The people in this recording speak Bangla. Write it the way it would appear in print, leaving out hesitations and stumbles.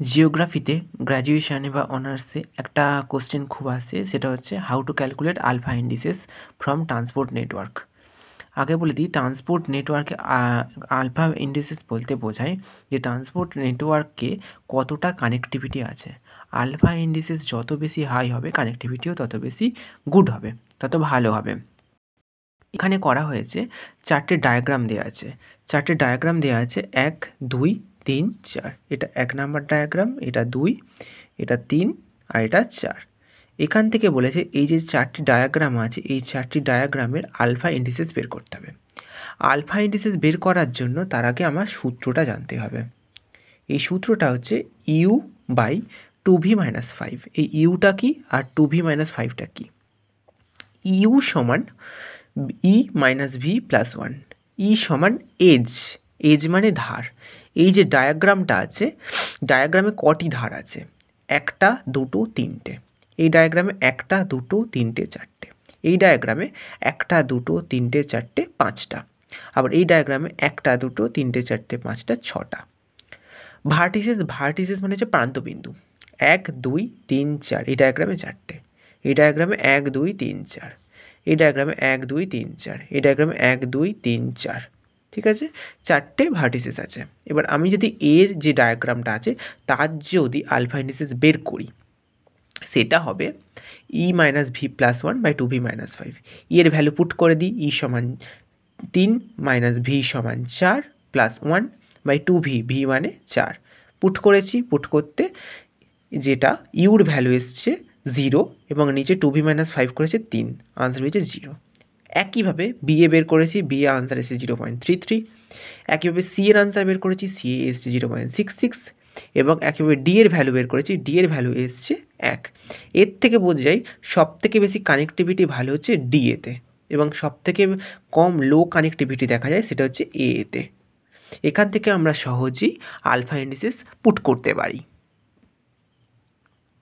জিওগ্রাফিতে গ্র্যাজুয়েশনে বা অনার্সে একটা কোশ্চেন খুব আসে, সেটা হচ্ছে how to calculate alpha indices from transport network. আগে বলে দিই, ট্রান্সপোর্ট নেটওয়ার্কে আলফা ইন্ডিসেস বলতে বোঝায় যে ট্রান্সপোর্ট নেটওয়ার্কে কতটা কানেক্টিভিটি আছে। আলফা ইন্ডিসেস যত বেশি হাই হবে, কানেক্টিভিটিও তত বেশি গুড হবে, তত ভালো হবে। এখানে করা হয়েছে চারটে ডায়াগ্রাম দেওয়া আছে। চারটে ডায়াগ্রাম দেওয়া আছে 1, 2, 3, 4। এটা 1 নাম্বার ডায়াগ্রাম, এটা 2, এটা 3 আর এটা 4। এখান থেকে বলেছে এই যে চারটি ডায়াগ্রাম আছে, এই চারটি ডায়াগ্রামের আলফা ইন্ডিসেস বের করতে হবে। আলফা ইন্ডিসেস বের করার জন্য তার আগে আমার সূত্রটা জানতে হবে। এই সূত্রটা হচ্ছে ইউ বাই 2v-5। এই ইউটা কি আর 2v-5টা কি? ইউ সমান ই মাইনাস ভি প্লাস 1। ই সমান এজ মানে ধার। এই যে ডায়াগ্রামটা আছে, ডায়াগ্রামে কটি ধার আছে? 1, 2, 3টে। এই ডায়াগ্রামে 1, 2, 3, 4টে। এই ডায়াগ্রামে 1, 2, 3, 4, 5টা। আবার এই ডায়াগ্রামে 1, 2, 3, 4, 5টা, 6টা। ভার্টিসেস মানে হচ্ছে প্রান্তবিন্দু। 1, 2, 3, 4। এই ডায়াগ্রামে 4টে। এই ডায়াগ্রামে 1, 2, 3, 4। এই ডায়াগ্রামে 1, 2, 3, 4। এই ডায়াগ্রামে 1, 2, 3, 4। ঠিক আছে, 4টে ভার্টিসেস আছে। এবার আমি যদি এর যে ডায়াগ্রামটা আছে তার যদি আলফা ইন্ডিসেস বের করি, সেটা হবে E minus V plus 1 by 2v-5। এর ভ্যালু পুট করে দিই, ই সমান 3 মাইনাস ভি সমান 4 প্লাস 1 বাই 2v, ভি মানে 4 পুট করেছি। পুট করতে যেটা ইউর ভ্যালু এসছে 0 এবং নিচে 2v-5 করেছে 3, আনসার হয়েছে 0। একইভাবে বি এ বের করেছি, বি এ আনসার এসেছে 0.33। একইভাবে সি এর আনসার বের করেছি, সি এ এসছে 0.66। এবং একইভাবে ডি এর ভ্যালু বের করেছি, ডি এর ভ্যালু এসছে 1। এর থেকে বোঝা যায় সবথেকে বেশি কানেক্টিভিটি ভালো হচ্ছে ডি এতে, এবং সবথেকে কম লো কানেক্টিভিটি দেখা যায় সেটা হচ্ছে এ এতে। এখান থেকে আমরা সহজেই আলফা ইন্ডিসেস পুট করতে পারি।